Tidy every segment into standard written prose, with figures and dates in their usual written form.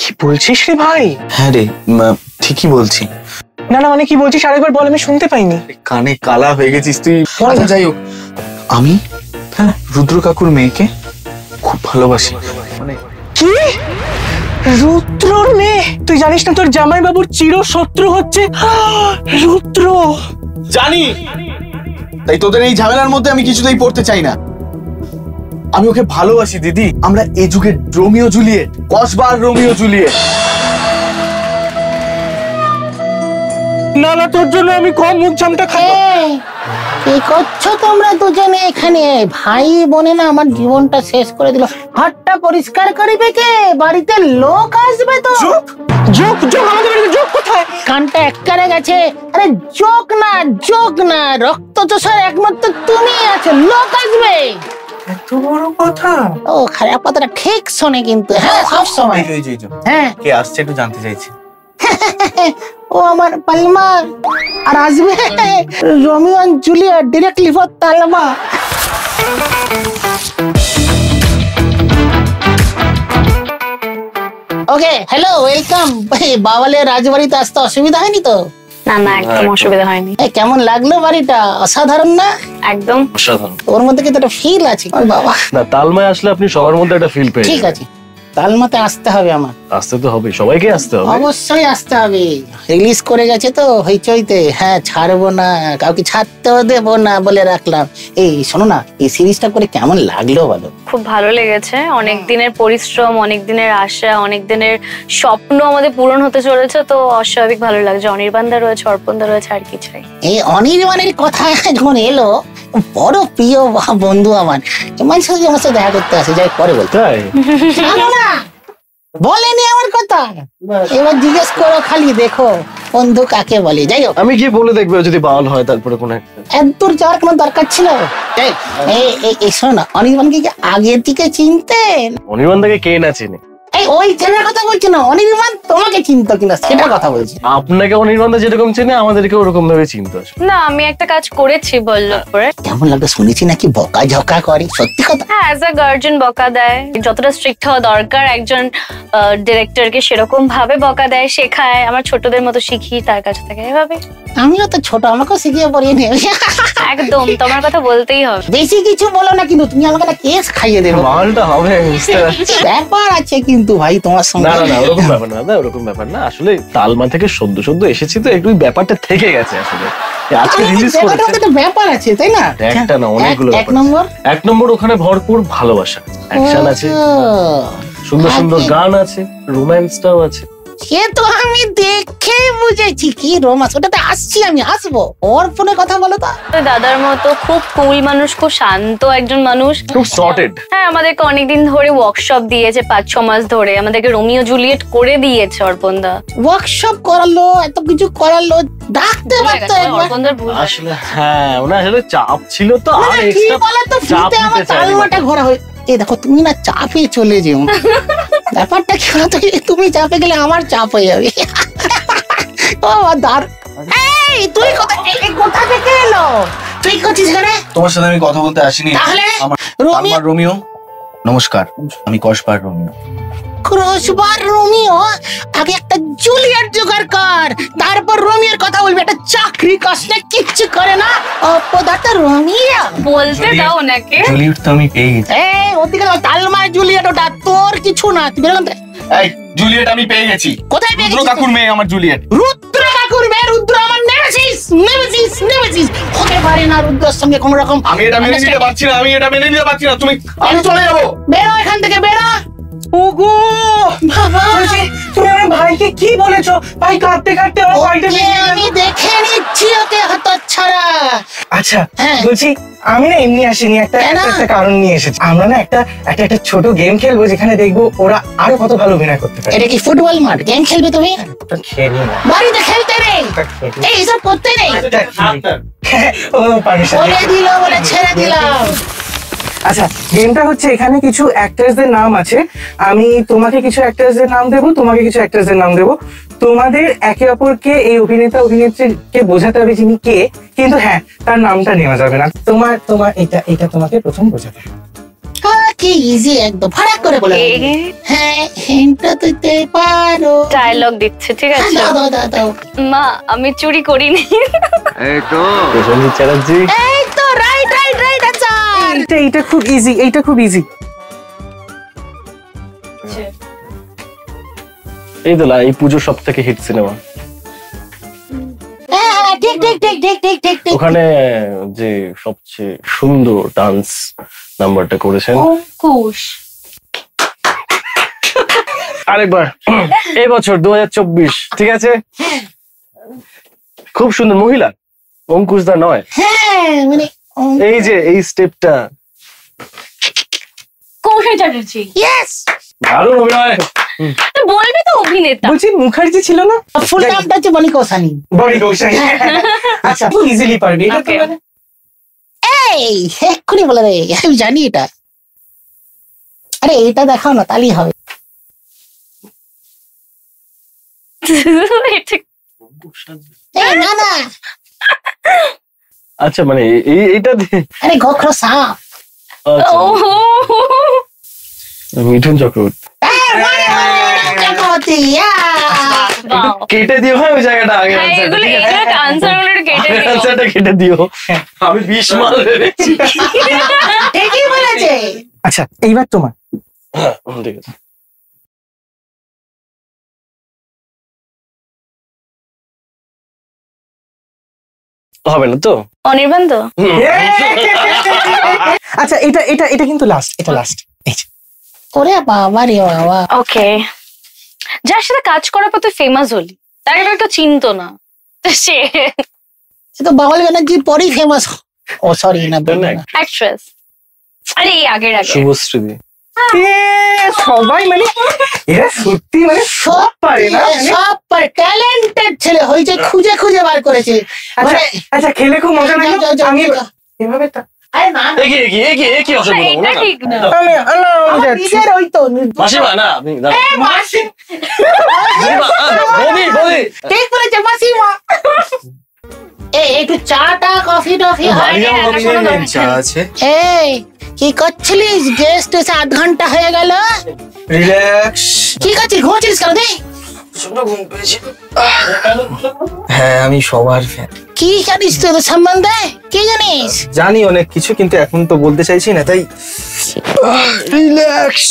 কি বলছিস রে ভাই? হ্যাঁ রে, ঠিকই বলছি। না না মানে কি বলছিস আরেকবার বল, আমি শুনতে পাইনি। কানে কালা হয়ে গেছিস তুই। আচ্ছা যাই হোক, আমি রুদ্র কাকুর মেয়েকে খুব ভালোবাসি। মানে কি? রুদ্রর মেয়ে? তুই জানিস না তোর জামাই বাবুর চির শত্রু হচ্ছে রুদ্র? জানি, তাই তোদের এই ঝামেলার মধ্যে আমি কিছুতেই পড়তে চাই না। আমি ওকে ভালোবাসি দিদি। আমরা এই যুগের রোমিও জুলিয়েট, কসবার রোমিও জুলিয়েট। না না তোর জন্য আমি কম মুখ জামটা খাই। কি করছো তোমরা দুজনে এখানে? ভাই বোনে না আমার জীবনটা শেষ করে দিল। হাতটা পরিষ্কার করিবে কে? বাড়িতে লোক আসবে তো। যোগ যোগ আমাদের বাড়িতে যোগ কোথায়? কানটা এককারে গেছে। আরে যোগ না রক্ত চোষার একমাত্র তুমি আছো, লোক আসবে। এত বড় কথা? ও খারাপ কথাটা ঠিক শোনে কিন্তু। হ্যাঁ সব সময়। হ্যাঁ কে আসছে একটু জানতে চাইছি। ও আমার পালমা। আর আসবে Romeo and Juliet, directly for তালমা। Okay hello welcome. বাওয়ালের রাজবাড়িতে আসতে অসুবিধা হয়নি তো? না না একদম অসুবিধা হয়নি। কেমন লাগলো বাড়িটা? অসাধারণ না? একদম অসাধারণ। ওর মধ্যে কিন্তু একটা ফিল আছে বাবা। না তালমায় আসলে আপনি সবার মধ্যে একটা ফিল পেয়ে ঠিক আছে, তালমাতে আসতে হবে আমার। আসতে তো হবে, সবাইকে আসতে হবে। অবশ্যই আসতে হবে। রিলিজ করে গেছে তো হইচইতে। হ্যাঁ ছাড়বো না, কাউকে ছাড়তেও দেবো না বলে রাখলাম। এই শোনো না, এই সিরিজটা করে কেমন লাগলো বলো? খুব ভালো লেগেছে। অনেক দিনের পরিশ্রম, অনেক দিনের আশা, অনেক দিনের স্বপ্ন আমাদের পূরণ হতে চলেছে, তো অস্বাভাবিক ভালো লাগছে। অনির্বাণদা রয়েছে, অর্পণদা রয়েছে, আর কি চাই। এই অনির্বাণের কথা যখন এলো, বড় প্রিয় বন্ধু আমার, আমার সাথে দেখা করতে আসে। যাই পরে বলতে বলেনি আমার কথা, এবার জিজ্ঞেস করো খালি, দেখো বন্ধু কাকে বলে। যাই হোক, আমি গিয়ে বলে দেখবো যদি বাউল হয় তারপরে কোন এত দূর যাওয়ার কোনো দরকার ছিল? এই শোনো না, অনির্বাণকে কি আগের থেকে চিনতেন? অনির্বাণদাকে কে না চিনে? এই ওই ছেলের কথা বলছি না, অনির্বাণ তোমাকে চিনতো কিনা সেটার কথা বলছি। আপনাকে অনির্বাণদা যেরকম চেনে আমাদেরকে ওরকম ভাবে চিনতো। না আমি একটা কাজ করেছি বল্লভপুরে। কেমন লাগলো? শুনেছি নাকি বকা ঝকা করে, সত্যি কথা? হ্যাঁ অ্যাজ আ গার্জিয়ান বকা দেয়, যতটা স্ট্রিক্ট হওয়া দরকার একজন ডিরেক্টরকে সেরকম ভাবে বকা দেয়, শেখায়। আমার ছোটদের মতো শিখি তার কাছে থেকে এভাবে। আমিও তো ছোট, আমাকেও শিখিয়ে পড়িয়ে নেবে। একদম তোমার কথা বলতেই হবে। বেশি কিছু বলো না কিন্তু, তুমি আমাকে একটা কেস খাইয়ে দেবে। বাউলটা হবে বুঝতে পারছি। ব্যাপার আছে কিন্তু ভাই তোমার সঙ্গে। না না ওরকম ব্যাপার না, ওরকম ব্যাপার না। আসলে তালমা থেকে সদ্য এসেছি তো একটু ব্যাপারটা থেকে গেছে আসলে। আজকে রিলিজ করেছে, একটা ব্যাপার আছে তাই না? একটা না অনেকগুলো। এক নম্বর ওখানে ভরপুর ভালোবাসা, অ্যাকশন আছে, সুন্দর সুন্দর গান আছে, রোম্যান্সটাও আছে। সে তো আমি দেখে বুঝেছি কি রোমান্স, ওটাতে আসছি আমি, আসবো। ওর ফোনে কথা বলো তো। দাদার মতো খুব কুল মানুষ, খুব শান্ত একজন মানুষ, খুব সর্টেড। হ্যাঁ আমাদেরকে অনেকদিন ধরে ওয়ার্কশপ দিয়েছে, 5-6 মাস ধরে আমাদেরকে রোমিও জুলিয়েট করে দিয়েছে অর্পণদা। ওয়ার্কশপ করালো, এত কিছু করালো, ডাকতে পারতো অর্পণদার ভুল। আসলে হ্যাঁ ওনা আসলে চাপ ছিল তো, আর কি এক্সট্রা বলে তো ফ্রিতে আমার তালমাটা ঘোরা হয়। এই দেখো তুমি না চাপে চলে যেও। ব্যাপারটা কি হতো, তুমি চাপে গেলে আমার চাপ হয়ে যাবে। ও দার, এই তুই কোথা থেকে এলো? তুই করছিস এখানে? তোমার সাথে আমি কথা বলতে আসিনি। তাহলে আমার রোমিও। নমস্কার, আমি কসবার রোমিও। Crossbar Romeo? আগে একটা জুলিয়েট জোগাড় কর, তারপর রোমিওর কথা বলবি। একটা চাকরি কষ্ট কিচ্ছু করে না, অপদার্থ রোমিও বলতে দাও ওনাকে। জুলিয়েট তো আমি পেয়ে গেছি। এই ওদিকে তালমার জুলিয়েট, ওটা তোর কিছু না। তুই বেরোন। এই জুলিয়েট আমি পেয়ে গেছি। কোথায় পেয়ে রুদ্র কাকুর মেয়ে আমার জুলিয়েট। রুদ্র কাকুর মেয়ে? রুদ্র আমার নেমেসিস। হতে পারে না রুদ্রের সঙ্গে কোন রকম। আমি এটা মেনে নিতে পারছি না, তুমি আমি চলে যাবো। বেরো এখান থেকে, বেরো। ওগো বাবা, তুমি আমার ভাইকে কি বলেছো? ভাই কাঁদতে কাঁদতে আমার ভাইটা নিয়ে গেল। আমি দেখে নিচ্ছি ওকে হতচ্ছাড়া। আচ্ছা হ্যাঁ। বলছি আমি না এমনি আসিনি, একটা কারণ নিয়ে এসেছি। আমরা না একটা ছোট গেম খেলবো, যেখানে দেখবো ওরা আরো কত ভালো অভিনয় করতে পারে। এটা কি ফুটবল মাঠ? গেম খেলবে তুমি? খেলি না, বাড়িতে খেলতে নেই, এইসব করতে নেই। ও পারমিশন বলে দিল বলে ছেড়ে দিলাম। আচ্ছা গেমটা হচ্ছে, এখানে কিছু অ্যাক্টরসদের নাম আছে, আমি তোমাকে কিছু অ্যাক্টরসদের নাম দেবো, তোমাকে কিছু অ্যাক্টরসদের নাম দেবো। তোমাদের একে অপরকে এই অভিনেতা অভিনেত্রীকে বোঝাতে হবে যিনি কে, কিন্তু হ্যাঁ তার নামটা নেওয়া যাবে না। তোমার এটা তোমাকে প্রথম বোঝাতে হবে। কি ইজি একদম ফারাক করে বলে হ্যাঁ হিন্টটা দিতে পারো ডায়লগ দিচ্ছে, ঠিক আছে? দাও দাও দাও দাও মা আমি চুরি করিনি। এই তো প্রসেনজিৎ চ্যাটার্জি। এই তো রাইট রাইট রাইট আনসার। এইটা খুব ইজি, এইটা খুব ইজি। এই তো এই পুজোর সবথেকে হিট সিনেমা। হ্যাঁ ঠিক ঠিক ঠিক ঠিক ঠিক ঠিক ঠিক ওখানে যে সবচেয়ে সুন্দর ডান্স নাম্বারটা করেছেন অঙ্কুশ। আরেকবার এই বছর 2024, ঠিক আছে? খুব সুন্দর মহিলা, অঙ্কুশ দা নয়। হ্যাঁ মানে এই যে এই স্টেপটা কৌশল চ্যাটার্জি। ইয়েস দারুণ অভিনয়। তো বলবি তো অভিনেতা। বলছি মুখার্জি ছিল না? ফুল নামটা হচ্ছে বনি কৌশানি। বড়ি কৌশানি। আচ্ছা তুই ইজিলি পারবি এটা তো। Okay. মানে এই এক্ষুনি বলে দে, আমি জানি এটা। আরে এটা দেখাও না তাহলেই হবে। এই না না আচ্ছা মানে এইটা আরে গোখরো সাপ। আচ্ছা, ও মিঠুন চক্রবর্তী। চক্রবর্তী, বাহ। কেটে দিও হ্যাঁ ওই জায়গাটা আগে হ্যাঁ, এগুলো আনসার গুলো কেটে দিও। আনসারটা কেটে দিও। আমি 20 মাল ভেবেছি। ঠিকই বলেছে। আচ্ছা এইবার তোমার। হ্যাঁ ঠিক আছে। হবে না তো? অনির্বাণ তো? আচ্ছা এটা এটা এটা কিন্তু লাস্ট, এটা লাস্ট। ওরে বাবা রে বাবা। ওকে, যার সাথে কাজ করার পর তুই ফেমাস হলি, তাকে কেউ চিনতো না, তো সে সে তো বাবুল ব্যানার্জির পরেই ফেমাস। ও সরি না অ্যাক্ট্রেস। আরে এই আগের আগে শুভশ্রী। সবাই মানে এরা সত্যি মানে সব পারে না। সব ট্যালেন্টেড ছেলে হয়েছে, খুঁজে খুঁজে বার করেছে। আচ্ছা মানে আচ্ছা খেলে খুব মজা যাও, লাগলো। যাও, যাও, আমি যাও। এভাবে আরে না না, কি অসুবিধা হলো এটা না? ঠিক না। আমি আমার যাচ্ছি। নিজের ওই তো মাসিমা না আপনি দাঁড়ান। মাসি মাসিমা, বৌদি বৌদি। ঠিক বলেছে মাসিমা। এই একটু চাটা কফি টফি হয়? বাড়ি যাবো, এখনো কফি দরকার চা নেই। আছে। এই কি করছিলিস? গেস্ট এসে 8 ঘন্টা হয়ে গেল। রিল্যাক্স। কি করছিস? ঘুমোচ্ছিস কেন? দে ঘুম পেয়েছি। হ্যাঁ আমি সবার ফ্যান। কি জানিস তোদের সম্বন্ধে? কি জানিস? জানি অনেক কিছু কিন্তু এখন তো বলতে চাইছি না, তাই রিল্যাক্স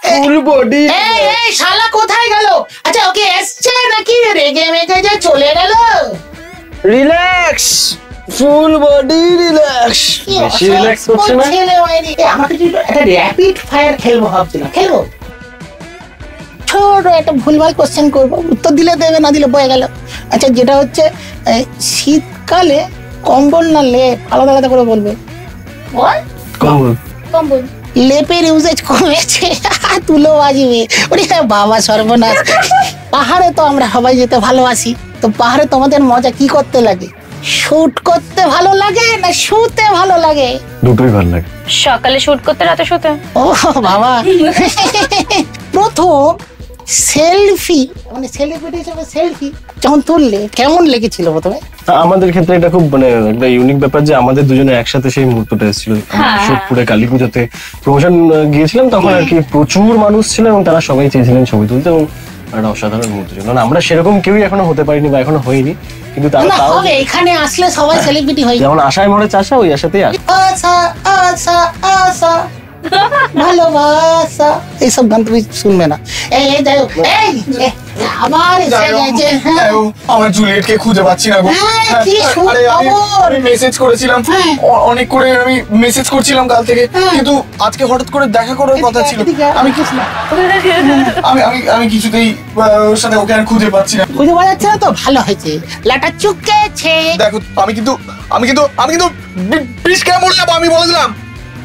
ফুল বডি। এই এই শালা কোথায় গেল? আচ্ছা ওকে এসছে নাকি রেগে মেগে যে চলে গেল? Relax full body relax. কি বেশি relax করছে না? ছেলে হয়নি। আমাকে একটু একটা র্যাপিড ফায়ার খেলবো ভাবছিলাম, খেলবো? ছোট একটা ভুলভাল কোশ্চেন করবো, উত্তর দিলে দেবে, না দিলে বয়ে গেল। আচ্ছা যেটা হচ্ছে এই শীতকালে কম্বল না লেপ আলাদা আলাদা করে বলবে। বল। কম্বল। কম্বল। লেপের ইউজেজ কমেছে, তুলো বাজবে। ওরে বাবা সর্বনাশ। পাহাড়ে তো আমরা সবাই যেতে ভালোবাসি, তো পাহাড়ে তোমাদের মজা কি করতে লাগে? শুট করতে ভালো লাগে না শুতে ভালো লাগে? দুটোই ভালো লাগে। সকালে শুট করতে, রাতে শুতে। ও বাবা। প্রথম সেলফি মানে সেলিব্রিটি হিসেবে সেলফি যখন তুললে কেমন লেগেছিল প্রথমে? আমাদের ক্ষেত্রে এটা খুব মানে একটা ইউনিক ব্যাপার যে আমাদের দুজনের একসাথে সেই মুহূর্তটা এসেছিল। হ্যাঁ। সোদপুরে কালী পুজোতে প্রমোশন গিয়েছিলাম, তখন আর কি প্রচুর মানুষ ছিল এবং তারা সবাই চেয়েছিলেন ছবি তুলতে, এবং একটা অসাধারণ মুহূর্ত ছিল। কারণ আমরা সেরকম কেউই এখনো হতে পারিনি বা এখনো হইনি, কিন্তু তারা না তাও হবে, এখানে আসলে সবাই সেলিব্রিটি হয়ে যেমন আশায় মরে চাষা, ওই আশাতেই আসে। আশা আশা আশা ভালোবাসা এইসব গান তুমি শুনবে না। এই এই যাই হোক, এই আবার এসে গেছে। হ্যাঁ আমার জুলিয়েটকে খুঁজে পাচ্ছি না গো। হ্যাঁ, কি আরে সুখবর। আমি মেসেজ করেছিলাম, হ্যাঁ। অনেক করে আমি মেসেজ করছিলাম কাল থেকে, কিন্তু আজকে হঠাৎ করে দেখা করার কথা ছিল। আমি আমি আমি আমি কিছুতেই ওর সাথে ওকে আর খুঁজে পাচ্ছি না। খুঁজে পাওয়া যাচ্ছে না তো ভালো হয়েছে, লাটা চুকেছে। দেখো আমি কিন্তু বিষ কেমন যাবো আমি বলে দিলাম।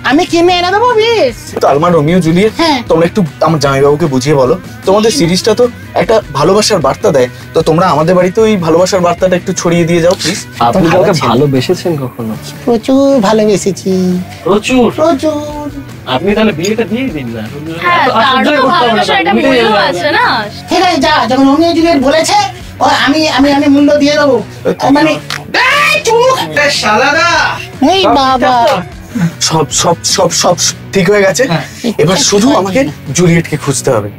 আমি কিনে এনে দেবো বিষ। সালমান রোমিও জুলিয়েট, হ্যাঁ। তোমরা একটু আমার জামাইবাবুকে বুঝিয়ে বলো, তোমাদের সিরিজটা তো একটা ভালোবাসার বার্তা দেয়, তো তোমরা আমাদের বাড়িতে ওই ভালোবাসার বার্তাটা একটু ছড়িয়ে দিয়ে যাও প্লিজ। আপনি ভালো কাউকে ছিল। ভালোবেসেছেন কখনো? প্রচুর ভালোবেসেছি, প্রচুর। প্রচুর। আপনি তাহলে বিয়েটা দিয়ে দিন না। হ্যাঁ, এত তার আশ্চর্য তো করতে হবে না, ভালোবাসা একটা এমনিতেই মূল্য হয়ে আছে যাবে। না। ঠিক আছে যা, যখন রোমিও জুলিয়েট বলেছে ও আমি আমি আমি মূল্য দিয়ে দেবো। মানে এই চুমুক। শালাদা এই বাবা সব সব সব সব ঠিক হয়ে গেছে। এবার শুধু আমাকে জুলিয়েটকে খুঁজতে হবে।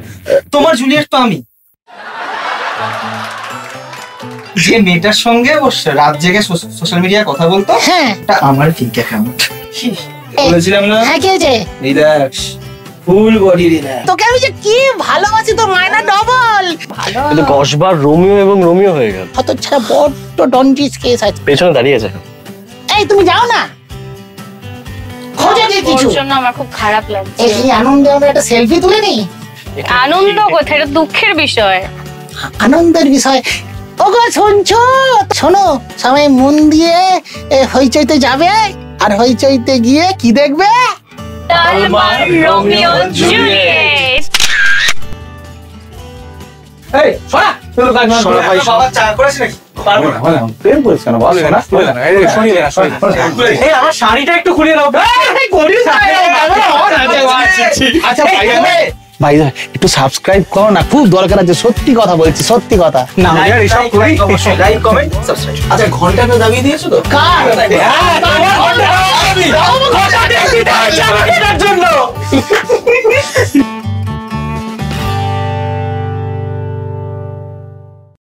তোমার জুলিয়েট তো আমি। যে মেয়েটার সঙ্গে ও রাত জেগে সোশ্যাল মিডিয়ায় কথা বলতো, হ্যাঁ তা আমার ফিক অ্যাকাউন্ট। বলেছিলাম না, হ্যাঁ, কে যে রিল্যাক্স, ফুল বডি রিল্যাক্স। তোকে আমি যে কি ভালোবাসি, তোর মায়না ডবল। ভালো কিন্তু 10 বার রোমিও এবং রোমিও হয়ে গেল। কত ছাড়া বড্ড ডনজিস কেস আছে। পেছনে দাঁড়িয়ে আছে। এই তুমি যাও না, খোঁজে দিয়ে কিছু। ওর জন্য আমার খুব খারাপ লাগছে। এই আনন্দে আমরা একটা সেলফি তুলে নিই। আনন্দ কোথায়, এটা দুঃখের বিষয়। আনন্দের বিষয়। ওগো শুনছো? শোনো, সবাই মন দিয়ে হইচইতে যাবে, আর হইচইতে গিয়ে কি দেখবে? তালমার রোমিও জুলিয়েট। এই শোনা, শোনো ভাই, বাবা চা করেছে নাকি? পারবো না। প্রেম করিস কেন বল? শোনা, এই আমার শাড়িটা একটু খুলে দাও। আচ্ছা ভাই, একটু সাবস্ক্রাইব করো না, খুব দরকার আছে। সত্যি কথা বলছি, সত্যি কথা। না এসব করি। Like, comment, subscribe. আচ্ছা, ঘন্টাটা দাবিয়ে দিয়েছো তো? কার? জন্য